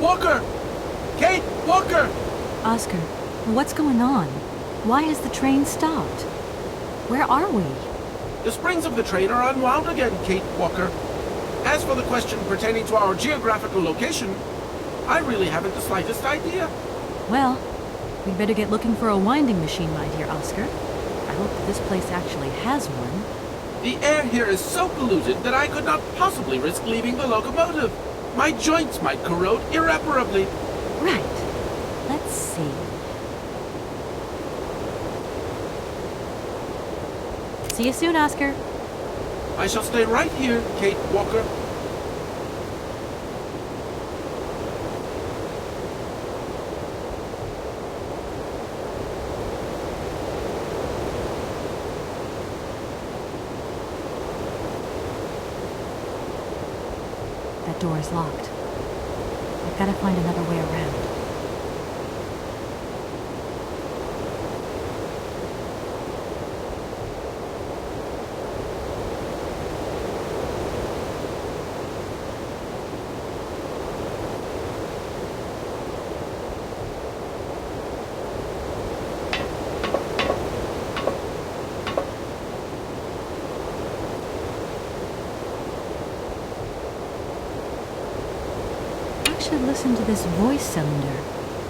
Walker! Kate, Walker! Oscar, what's going on? Why has the train stopped? Where are we? The springs of the train are unwound again, Kate, Walker. As for the question pertaining to our geographical location, I really haven't the slightest idea. Well, we'd better get looking for a winding machine, my dear Oscar. I hope that this place actually has one. The air here is so polluted that I could not possibly risk leaving the locomotive. My joints might corrode irreparably. Right. Let's see. See you soon, Oscar. I shall stay right here, Kate Walker. That door is locked. I've got to find another way around. I should listen to this voice cylinder.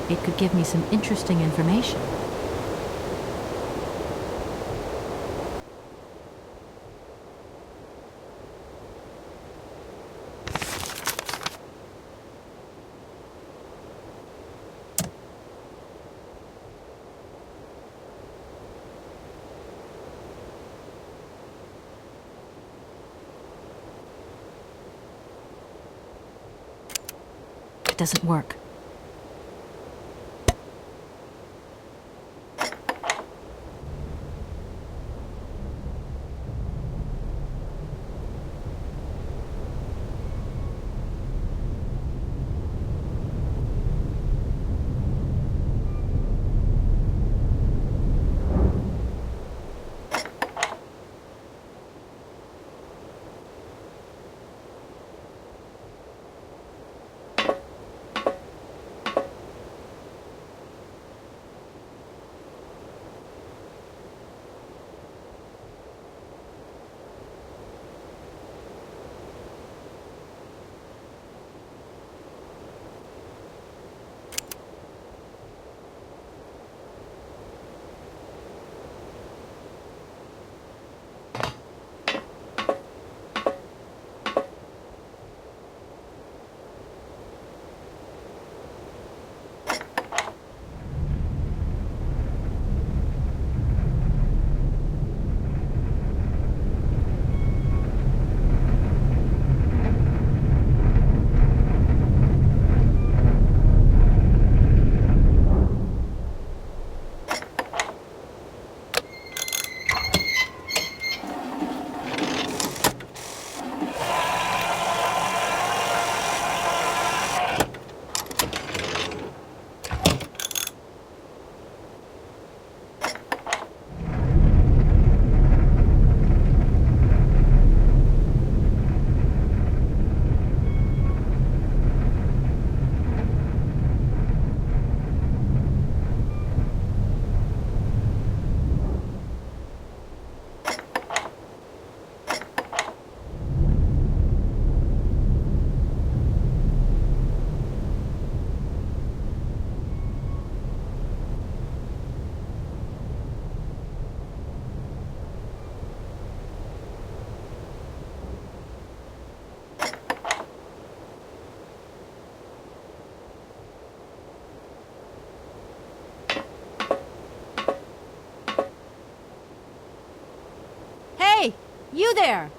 It could give me some interesting information. It doesn't work. You there!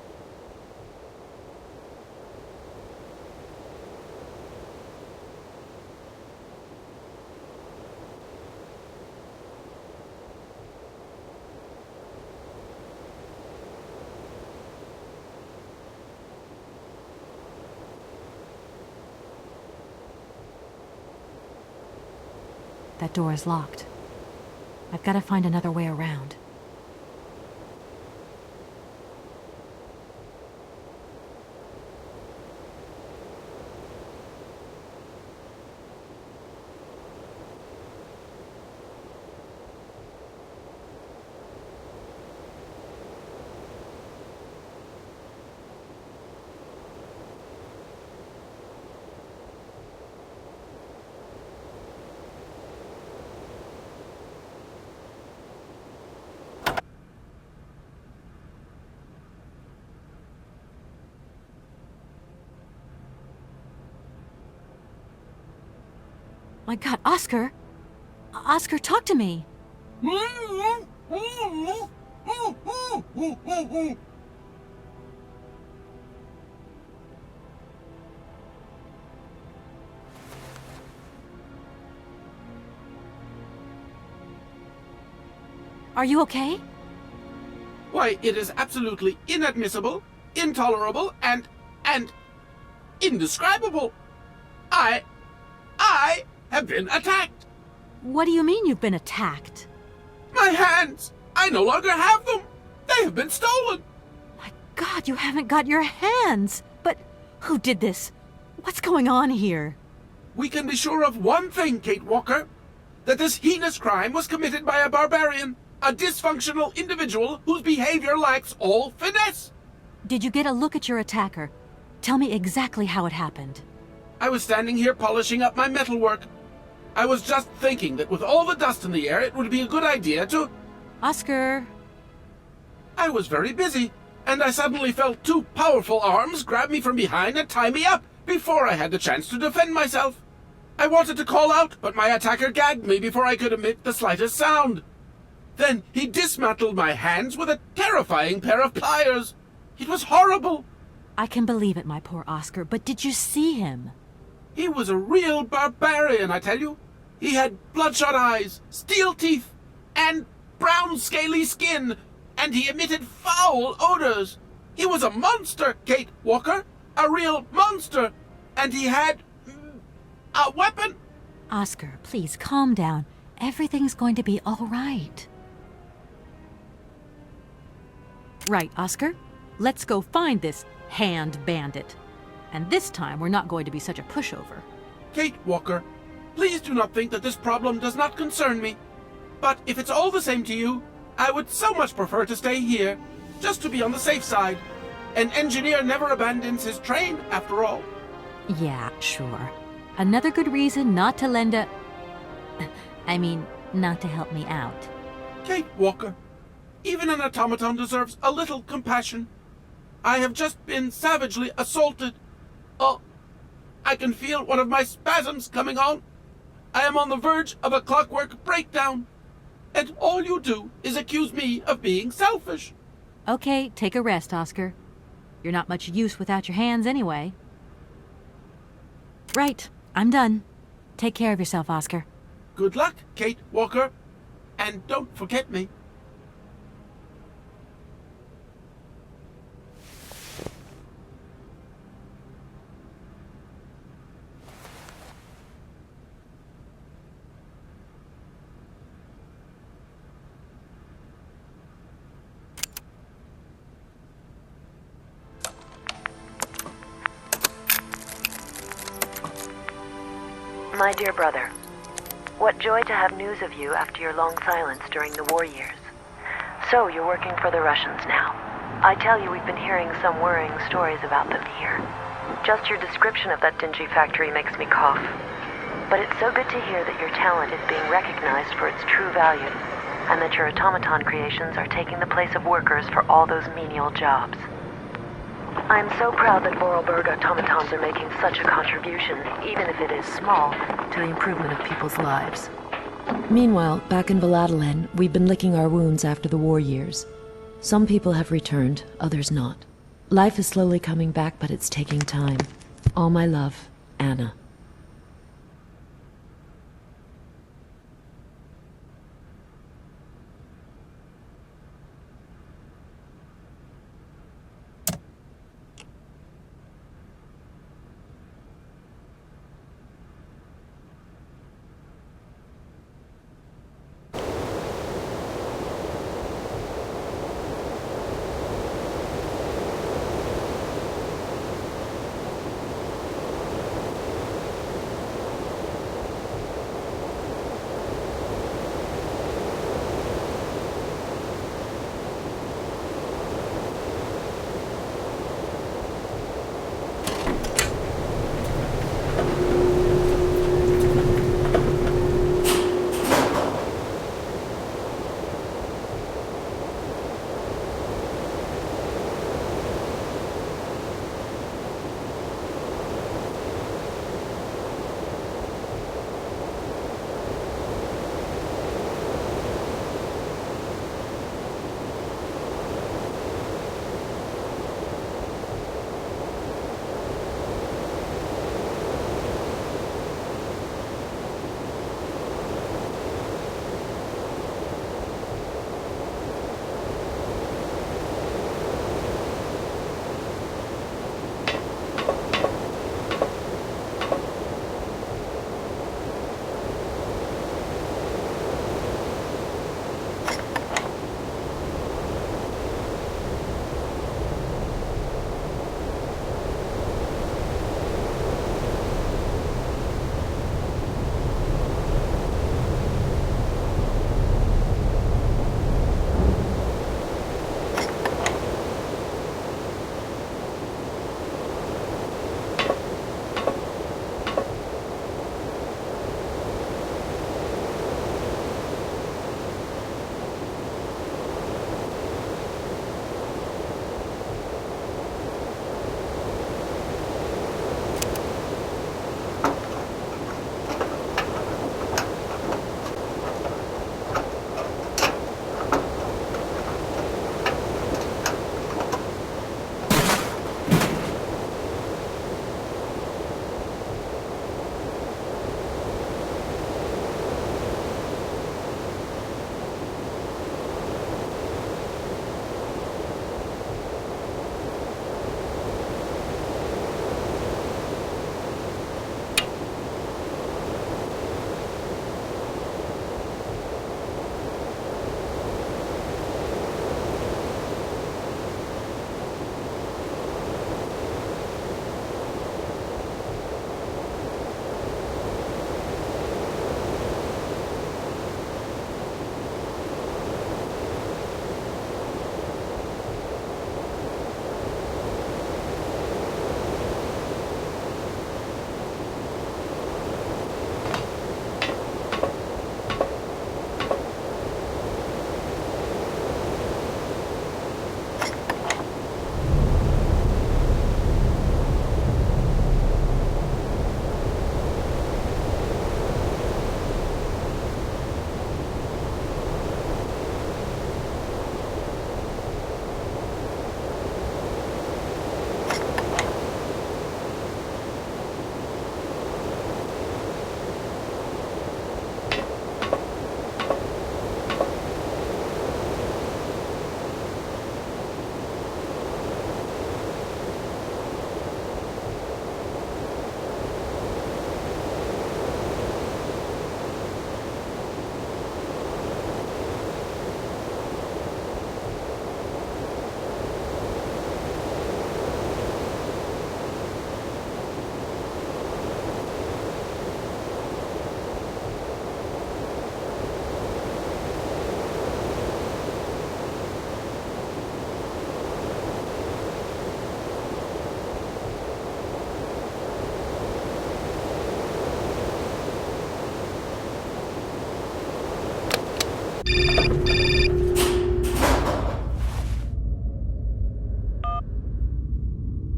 That door is locked. I've got to find another way around. My God, Oscar! Oscar, talk to me! Are you okay? Why, it is absolutely inadmissible, intolerable, and indescribable. I have been attacked. What do you mean you've been attacked? My hands! I no longer have them! They have been stolen! My God, you haven't got your hands! But who did this? What's going on here? We can be sure of one thing, Kate Walker. That this heinous crime was committed by a barbarian, a dysfunctional individual whose behavior lacks all finesse. Did you get a look at your attacker? Tell me exactly how it happened. I was standing here polishing up my metalwork. I was just thinking that with all the dust in the air, it would be a good idea to... Oscar! I was very busy, and I suddenly felt two powerful arms grab me from behind and tie me up before I had the chance to defend myself. I wanted to call out, but my attacker gagged me before I could emit the slightest sound. Then he dismantled my hands with a terrifying pair of pliers. It was horrible. I can believe it, my poor Oscar, but did you see him? He was a real barbarian, I tell you. He had bloodshot eyes, steel teeth, and brown scaly skin, and he emitted foul odors. He was a monster, Kate Walker, a real monster, and he had a weapon. Oscar, please calm down. Everything's going to be all right. Right, Oscar. Let's go find this hand bandit. And this time, we're not going to be such a pushover. Kate Walker, please do not think that this problem does not concern me. But if it's all the same to you, I would so much prefer to stay here, just to be on the safe side. An engineer never abandons his train, after all. Yeah, sure. Another good reason not to lend a... not to help me out. Kate Walker, even an automaton deserves a little compassion. I have just been savagely assaulted. Oh, I can feel one of my spasms coming on. I am on the verge of a clockwork breakdown. And all you do is accuse me of being selfish. Okay, take a rest, Oscar. You're not much use without your hands anyway. Right, I'm done. Take care of yourself, Oscar. Good luck, Kate Walker. And don't forget me. My dear brother, what joy to have news of you after your long silence during the war years. So you're working for the Russians now. I tell you, we've been hearing some worrying stories about them here. Just your description of that dingy factory makes me cough. But it's so good to hear that your talent is being recognized for its true value, and that your automaton creations are taking the place of workers for all those menial jobs. I'm so proud that Vorarlberg automatons are making such a contribution, even if it is small, to the improvement of people's lives. Meanwhile, back in Valladolid, we've been licking our wounds after the war years. Some people have returned, others not. Life is slowly coming back, but it's taking time. All my love, Anna.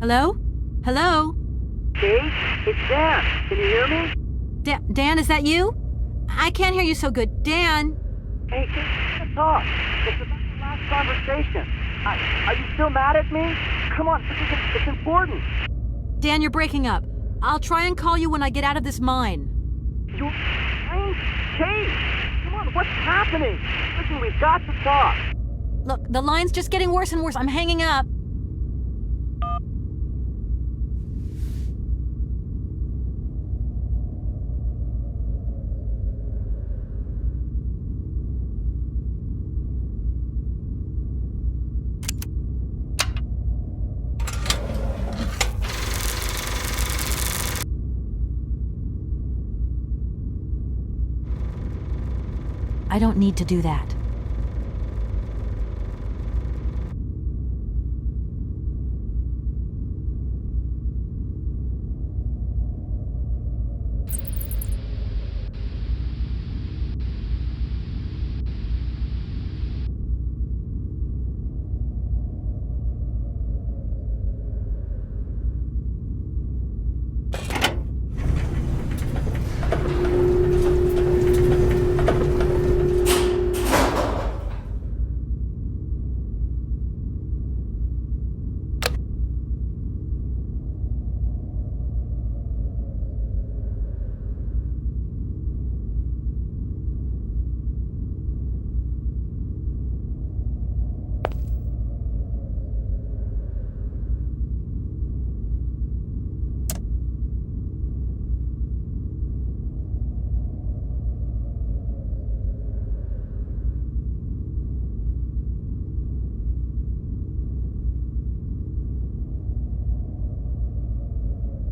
Hello? Hello? Kate, it's Dan. Can you hear me? Dan, is that you? I can't hear you so good. Dan? Hey, Kate, let's talk. It's about the last conversation. Are you still mad at me? Come on, it's important. Dan, you're breaking up. I'll try and call you when I get out of this mine. You're crazy. Kate, come on, what's happening? Listen, we've got to talk. Look, the line's just getting worse and worse. I'm hanging up. I don't need to do that.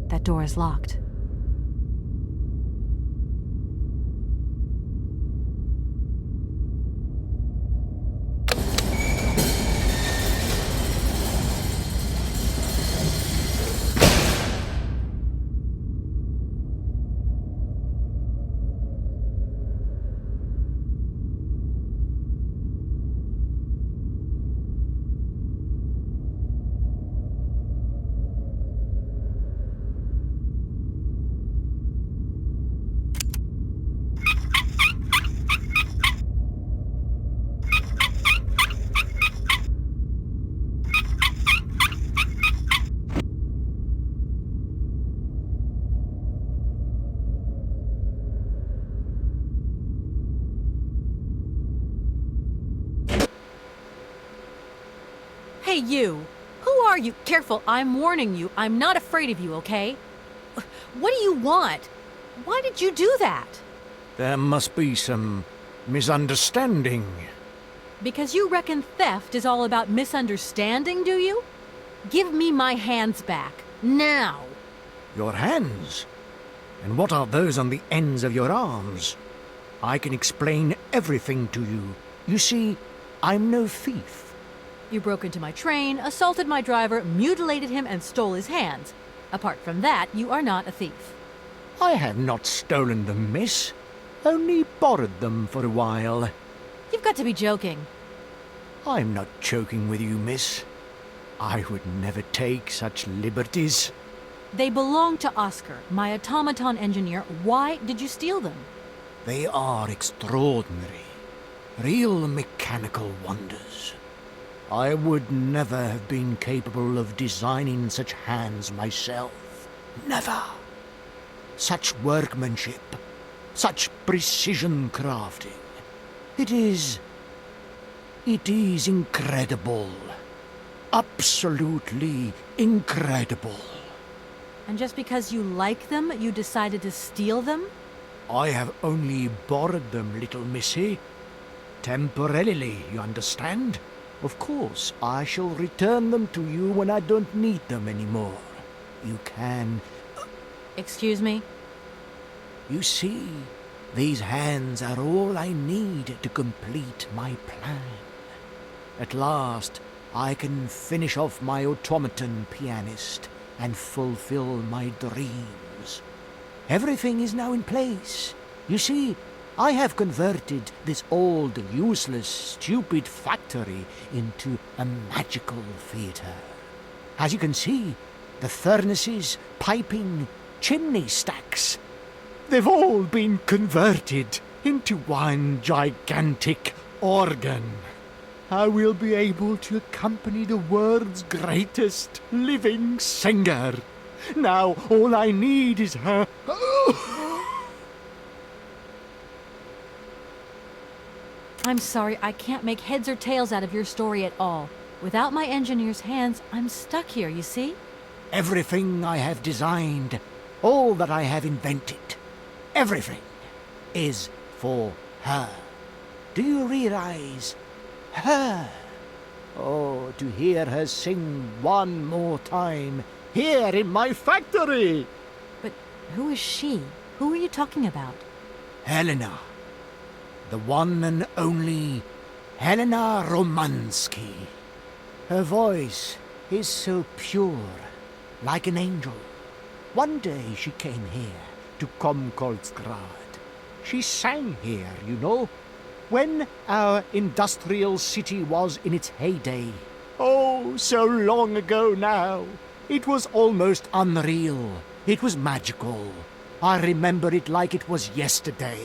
That door is locked. Hey, you! Who are you? Careful, I'm warning you. I'm not afraid of you, okay? What do you want? Why did you do that? There must be some misunderstanding. Because you reckon theft is all about misunderstanding, do you? Give me my hands back. Now! Your hands? And what are those on the ends of your arms? I can explain everything to you. You see, I'm no thief. You broke into my train, assaulted my driver, mutilated him, and stole his hands. Apart from that, you are not a thief. I have not stolen them, miss. Only borrowed them for a while. You've got to be joking. I'm not joking with you, miss. I would never take such liberties. They belong to Oscar, my automaton engineer. Why did you steal them? They are extraordinary. Real mechanical wonders. I would never have been capable of designing such hands myself. Never. Such workmanship, such precision crafting. It is incredible. Absolutely incredible. And just because you like them, you decided to steal them? I have only borrowed them, little missy. Temporarily, you understand? Of course, I shall return them to you when I don't need them anymore. You can... Excuse me? You see, these hands are all I need to complete my plan. At last, I can finish off my automaton pianist and fulfill my dreams. Everything is now in place. You see, I have converted this old, useless, stupid factory into a magical theater. As you can see, The furnaces, piping, chimney stacks. They've all been converted into one gigantic organ. I will be able to accompany the world's greatest living singer. Now all I need is her... I'm sorry, I can't make heads or tails out of your story at all. Without my engineer's hands, I'm stuck here, you see? Everything I have designed, all that I have invented, everything is for her. Do you realize? Her. Oh, to hear her sing one more time here in my factory. But who is she? Who are you talking about? Helena. The one and only Helena Romansky. Her voice is so pure, like an angel. One day she came here to Komkolsgrad. She sang here, you know, when our industrial city was in its heyday. Oh, so long ago now. It was almost unreal. It was magical. I remember it like it was yesterday.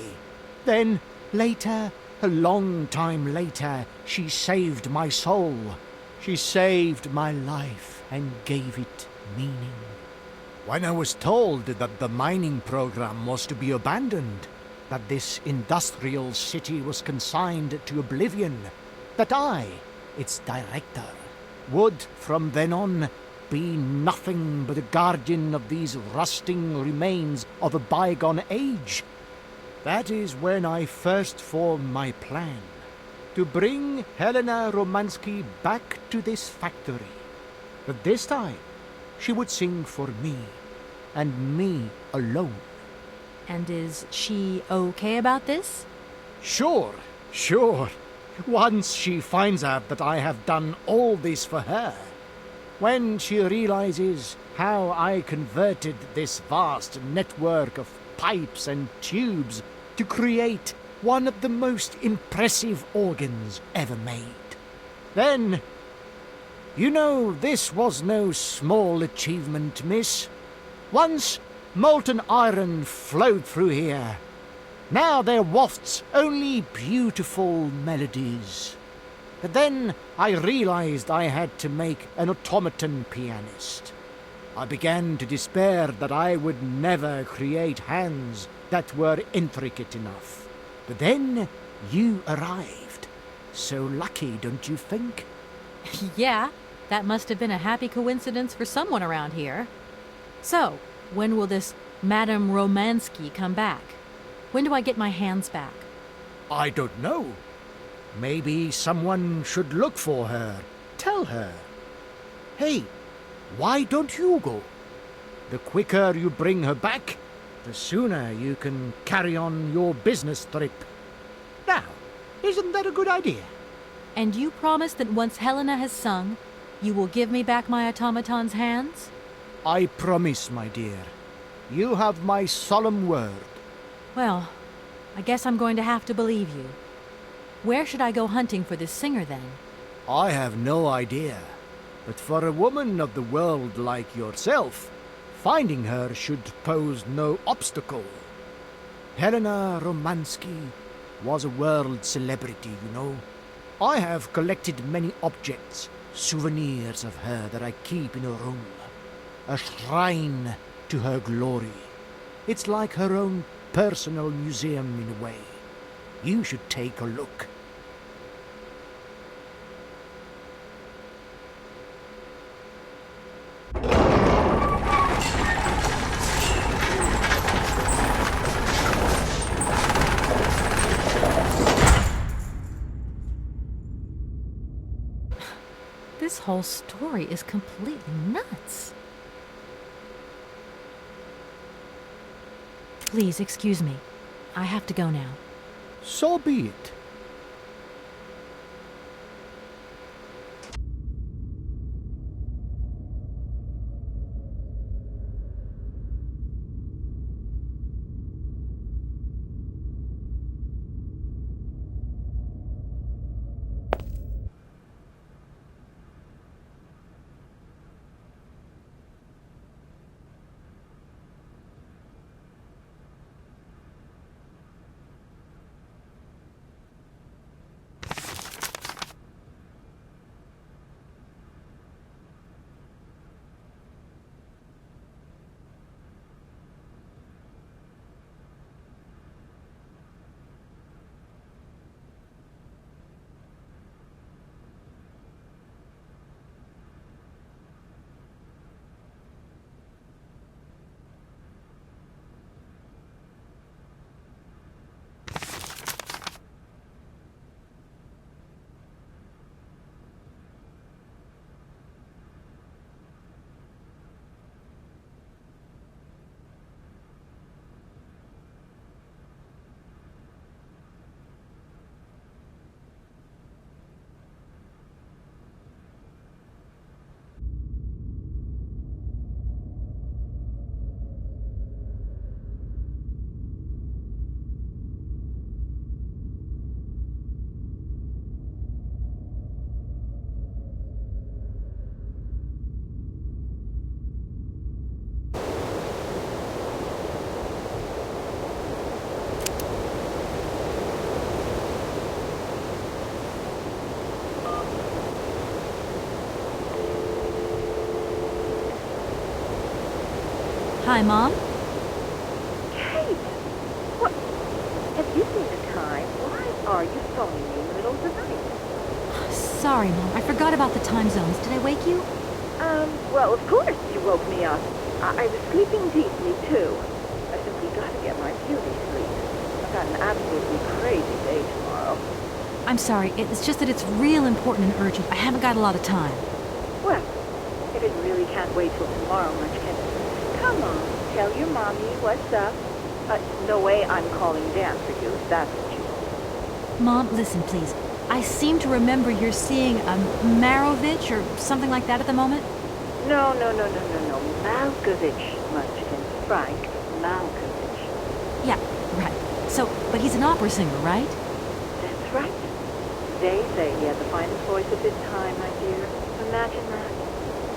Then, later, a long time later, she saved my soul. She saved my life and gave it meaning. When I was told that the mining program was to be abandoned, that this industrial city was consigned to oblivion, that I, its director, would from then on be nothing but a guardian of these rusting remains of a bygone age, that is when I first formed my plan to bring Helena Romansky back to this factory. But this time, she would sing for me, and me alone. And is she okay about this? Sure. Once she finds out that I have done all this for her, when she realizes how I converted this vast network of pipes and tubes to create one of the most impressive organs ever made, then, you know, this was no small achievement, miss. Once molten iron flowed through here. Now there wafts only beautiful melodies. But then I realized I had to make an automaton pianist. I began to despair that I would never create hands that were intricate enough. But then you arrived. So lucky, don't you think? Yeah, that must have been a happy coincidence for someone around here. So, when will this Madame Romansky come back? When do I get my hands back? I don't know. Maybe someone should look for her. Tell her. Hey, why don't you go? The quicker you bring her back, the sooner you can carry on your business trip. Now, isn't that a good idea? And you promise that once Helena has sung, you will give me back my automaton's hands? I promise, my dear. You have my solemn word. Well, I guess I'm going to have to believe you. Where should I go hunting for this singer, then? I have no idea. But for a woman of the world like yourself, finding her should pose no obstacle. Helena Romansky was a world celebrity, you know. I have collected many objects, souvenirs of her that I keep in a room. A shrine to her glory. It's like her own personal museum in a way. You should take a look. This whole story is completely nuts. Please, excuse me. I have to go now. So be it. Hi, Mom. Kate! What? Have you seen the time? Why are you phoning me in the middle of the night? Sorry, Mom. I forgot about the time zones. Did I wake you? Well, of course you woke me up. I was sleeping deeply, too. I simply gotta get my beauty sleep. I've got an absolutely crazy day tomorrow. I'm sorry. It's just that it's real important and urgent. I haven't got a lot of time. Well, if it really can't wait till tomorrow, Munchkin, come on, tell your mommy what's up. No way I'm calling Dan for you, if that's what you want. Mom, listen, please. I seem to remember you're seeing a Marovich or something like that at the moment. No. Malkovich, Munchkin. Frank Malkovich. Yeah, right. So, but he's an opera singer, right? That's right. They say he had the finest voice of his time, my dear. Imagine that.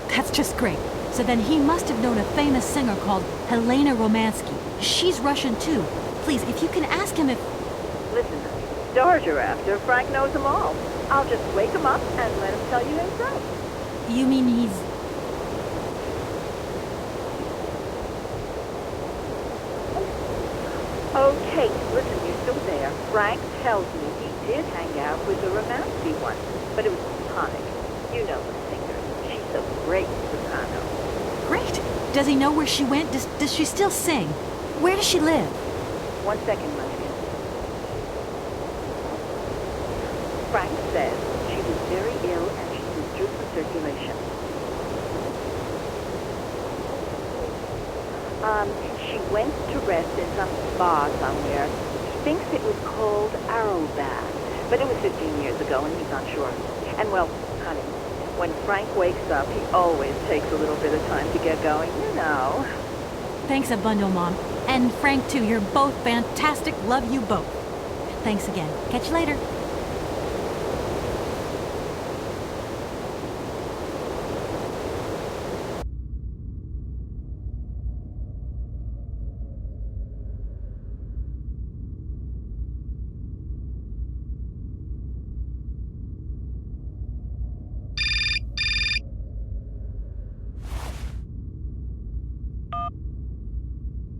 That's just great. So then he must have known a famous singer called Helena Romansky. She's Russian too. Please, if you can ask him if... Listen, stars you're after, Frank knows them all. I'll just wake him up and let him tell you himself. You mean he's... Okay, listen, you're still there. Frank tells me he did hang out with the Romansky once, but it was platonic. You know the singer. She's a great soprano. Great. Does he know where she went? Does she still sing? Where does she live? 1 second, Munchkin. Frank says she was very ill and she withdrew from circulation. She went to rest in some spa somewhere. He thinks it was called Arrowbath, but it was 15 years ago and he's not sure. And well, honey, when Frank wakes up, he always takes a little bit of time to get going, you know. Thanks a bundle, Mom. And Frank, too. You're both fantastic. Love you both. Thanks again. Catch you later.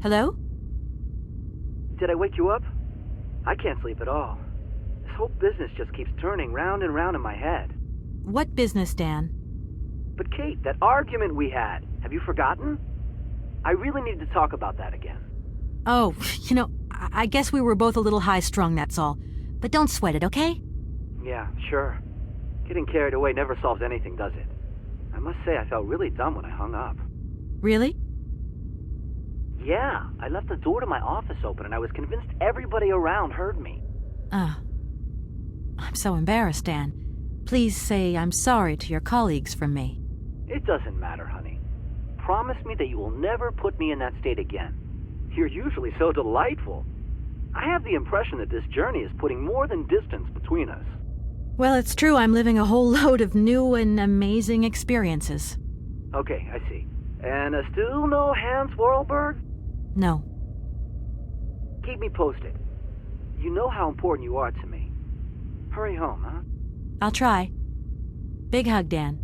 Hello? Did I wake you up? I can't sleep at all. This whole business just keeps turning round and round in my head. What business, Dan? But Kate, that argument we had, have you forgotten? I really need to talk about that again. Oh, I guess we were both a little high-strung, that's all. But don't sweat it, okay? Yeah, sure. Getting carried away never solves anything, does it? I must say I felt really dumb when I hung up. Really? Yeah, I left the door to my office open and I was convinced everybody around heard me. I'm so embarrassed, Dan. Please say I'm sorry to your colleagues from me. It doesn't matter, honey. Promise me that you will never put me in that state again. You're usually so delightful. I have the impression that this journey is putting more than distance between us. Well, it's true I'm living a whole load of new and amazing experiences. Okay, I see. And still no Hans Vorarlberg? No. Keep me posted. You know how important you are to me. Hurry home, huh? I'll try. Big hug, Dan.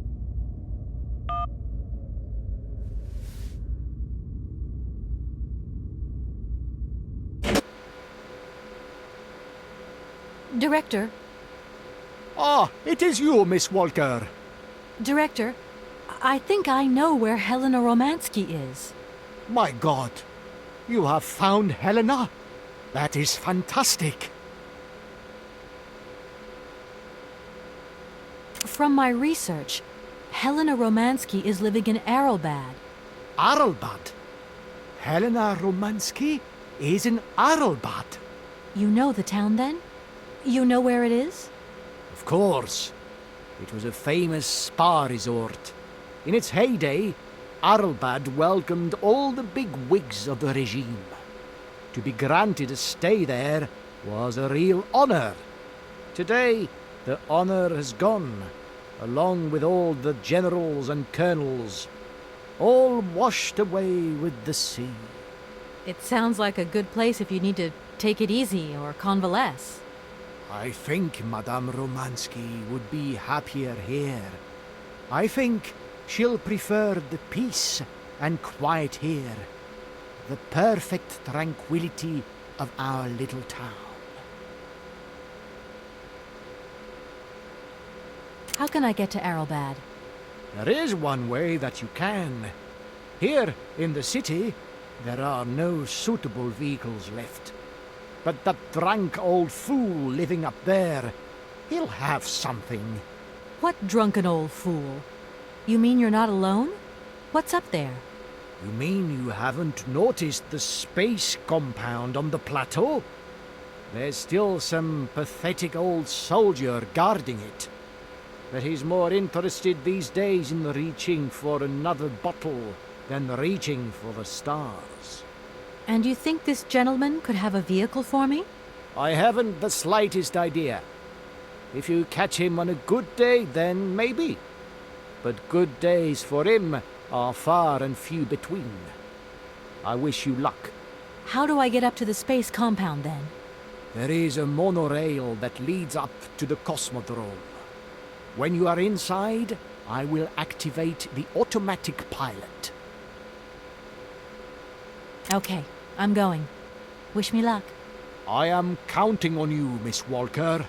Director. Ah, it is you, Miss Walker. Director, I think I know where Helena Romansky is. My God, you have found Helena? That is fantastic. From my research, Helena Romansky is living in Arrowbad. Arrowbad? Helena Romansky is in Arrowbad. You know the town, then? You know where it is? Of course. It was a famous spa resort. In its heyday, Arrowbad welcomed all the big wigs of the regime. To be granted a stay there was a real honor. Today, the honor has gone, along with all the generals and colonels, all washed away with the sea. It sounds like a good place if you need to take it easy or convalesce. I think Madame Romansky would be happier here. I think she'll prefer the peace and quiet here the perfect tranquility of our little town. How can I get to Arrowbad? There is one way that you can. Here in the city, there are no suitable vehicles left. But that drunk old fool living up there, he'll have something. What drunken old fool? You mean you're not alone? What's up there? You mean you haven't noticed the space compound on the plateau? There's still some pathetic old soldier guarding it. But he's more interested these days in reaching for another bottle than reaching for the stars. And you think this gentleman could have a vehicle for me? I haven't the slightest idea. If you catch him on a good day, then maybe. But good days for him are far and few between. I wish you luck. How do I get up to the space compound then? There is a monorail that leads up to the Cosmodrome. When you are inside, I will activate the automatic pilot. Okay, I'm going. Wish me luck. I am counting on you, Miss Walker.